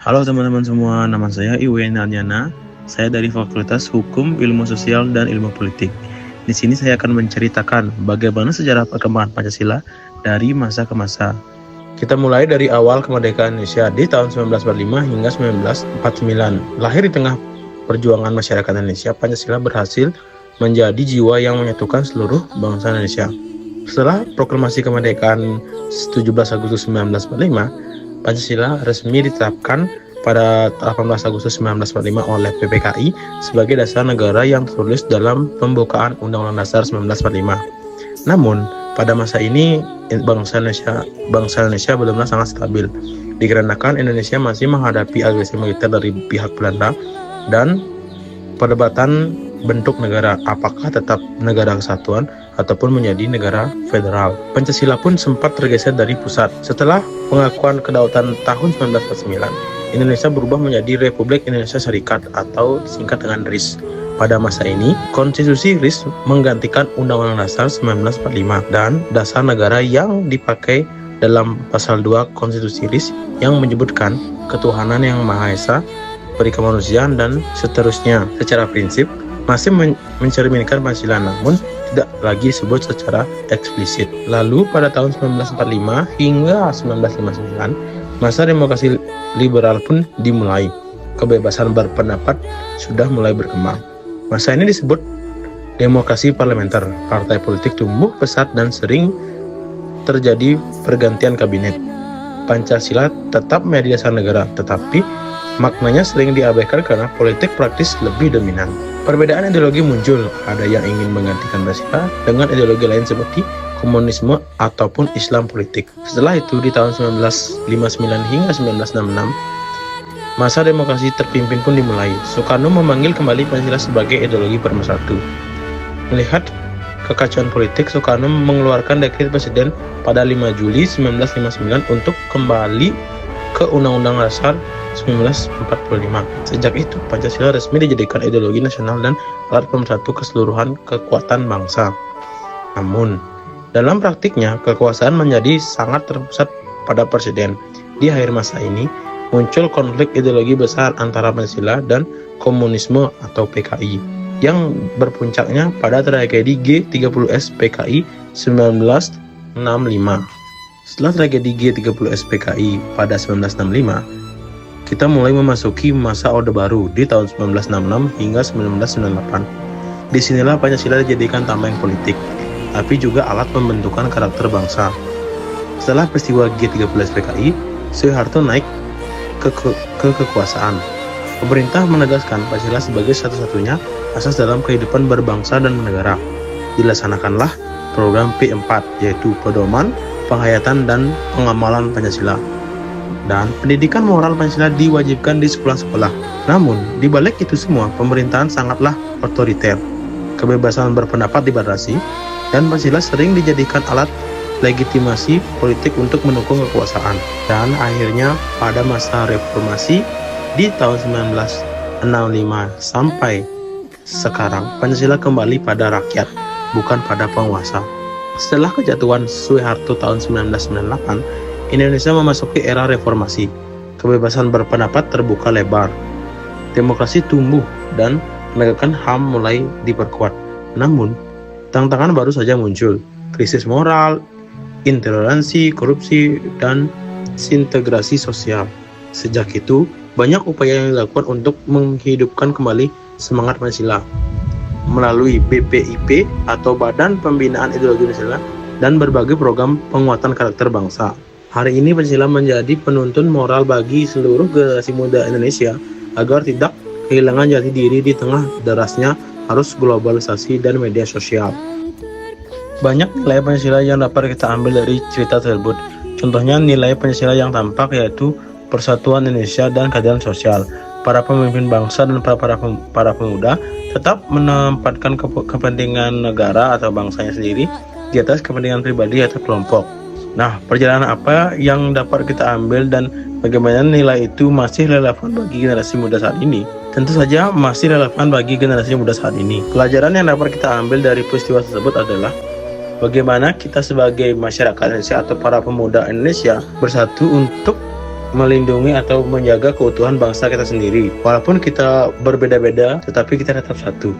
Halo teman-teman semua, nama saya Iwen Nanyana. Saya dari Fakultas Hukum, Ilmu Sosial, dan Ilmu Politik. Di sini saya akan menceritakan bagaimana sejarah perkembangan Pancasila dari masa ke masa. Kita mulai dari awal kemerdekaan Indonesia di tahun 1945 hingga 1949. Lahir di tengah perjuangan masyarakat Indonesia, Pancasila berhasil menjadi jiwa yang menyatukan seluruh bangsa Indonesia. Setelah proklamasi kemerdekaan 17 Agustus 1945, Pancasila resmi ditetapkan pada 18 Agustus 1945 oleh PPKI sebagai dasar negara yang tertulis dalam pembukaan Undang-Undang Dasar 1945. Namun, pada masa ini bangsa Indonesia belumlah sangat stabil, dikarenakan Indonesia masih menghadapi agresi militer dari pihak Belanda dan perdebatan bentuk negara, apakah tetap negara kesatuan ataupun menjadi negara federal. Pancasila pun sempat tergeser dari pusat. Setelah pengakuan kedaulatan tahun 1949, Indonesia berubah menjadi Republik Indonesia Serikat atau disingkat dengan RIS. Pada masa ini, konstitusi RIS menggantikan Undang-Undang Dasar 1945 dan dasar negara yang dipakai dalam pasal 2 konstitusi RIS yang menyebutkan ketuhanan yang Maha Esa, perikemanusiaan, dan seterusnya. Secara prinsip masih mencerminkan Pancasila, namun tidak lagi disebut secara eksplisit. Lalu pada tahun 1945 hingga 1959, masa demokrasi liberal pun dimulai. Kebebasan berpendapat sudah mulai berkembang. Masa ini disebut demokrasi parlementer. Partai politik tumbuh pesat dan sering terjadi pergantian kabinet. Pancasila tetap menjadi dasar negara, tetapi maknanya sering diabaikan karena politik praktis lebih dominan. Perbedaan ideologi muncul, ada yang ingin menggantikan Pancasila dengan ideologi lain seperti komunisme ataupun Islam politik. Setelah itu di tahun 1959 hingga 1966, masa demokrasi terpimpin pun dimulai. Soekarno memanggil kembali Pancasila sebagai ideologi pemersatu. Melihat kekacauan politik, Soekarno mengeluarkan dekret presiden pada 5 Juli 1959 untuk kembali ke Undang-Undang Dasar 1945. Sejak itu, Pancasila resmi dijadikan ideologi nasional dan alat pemersatu keseluruhan kekuatan bangsa. Namun, dalam praktiknya, kekuasaan menjadi sangat terpusat pada presiden. Di akhir masa ini, muncul konflik ideologi besar antara Pancasila dan komunisme atau PKI, yang berpuncaknya pada tragedi G30S PKI 1965. Setelah tragedi G30S PKI pada 1965, kita mulai memasuki masa Orde Baru di tahun 1966 hingga 1998. Disinilah Pancasila dijadikan tameng politik, tapi juga alat pembentukan karakter bangsa. Setelah peristiwa G30S PKI, Soeharto naik ke kekuasaan. Pemerintah menegaskan Pancasila sebagai satu-satunya asas dalam kehidupan berbangsa dan bernegara. Dilaksanakanlah program P4, yaitu pedoman, penghayatan, dan pengamalan Pancasila. Dan pendidikan moral Pancasila diwajibkan di sekolah-sekolah. Namun, di balik itu semua, pemerintahan sangatlah otoriter. Kebebasan berpendapat dibatasi, dan Pancasila sering dijadikan alat legitimasi politik untuk mendukung kekuasaan. Dan akhirnya, pada masa reformasi di tahun 1965 sampai sekarang, Pancasila kembali pada rakyat, bukan pada penguasa. Setelah kejatuhan Soeharto tahun 1998, Indonesia memasuki era reformasi. Kebebasan berpendapat terbuka lebar. Demokrasi tumbuh dan penegakan HAM mulai diperkuat. Namun, tantangan baru saja muncul. Krisis moral, intoleransi, korupsi, dan disintegrasi sosial. Sejak itu, banyak upaya yang dilakukan untuk menghidupkan kembali semangat Pancasila melalui BPIP atau Badan Pembinaan Ideologi Pancasila dan berbagai program penguatan karakter bangsa. Hari ini Pancasila menjadi penuntun moral bagi seluruh generasi muda Indonesia agar tidak kehilangan jati diri di tengah derasnya arus globalisasi dan media sosial. Banyak nilai Pancasila yang dapat kita ambil dari cerita tersebut. Contohnya nilai Pancasila yang tampak yaitu persatuan Indonesia dan keadilan sosial. Para pemimpin bangsa dan para pemuda tetap menempatkan kepentingan negara atau bangsanya sendiri di atas kepentingan pribadi atau kelompok. Nah, perjalanan apa yang dapat kita ambil dan bagaimana nilai itu masih relevan bagi generasi muda saat ini? Tentu saja masih relevan bagi generasi muda saat ini. Pelajaran yang dapat kita ambil dari peristiwa tersebut adalah bagaimana kita sebagai masyarakat Indonesia atau para pemuda Indonesia bersatu untuk melindungi atau menjaga keutuhan bangsa kita sendiri. Walaupun kita berbeda-beda, tetapi kita tetap satu.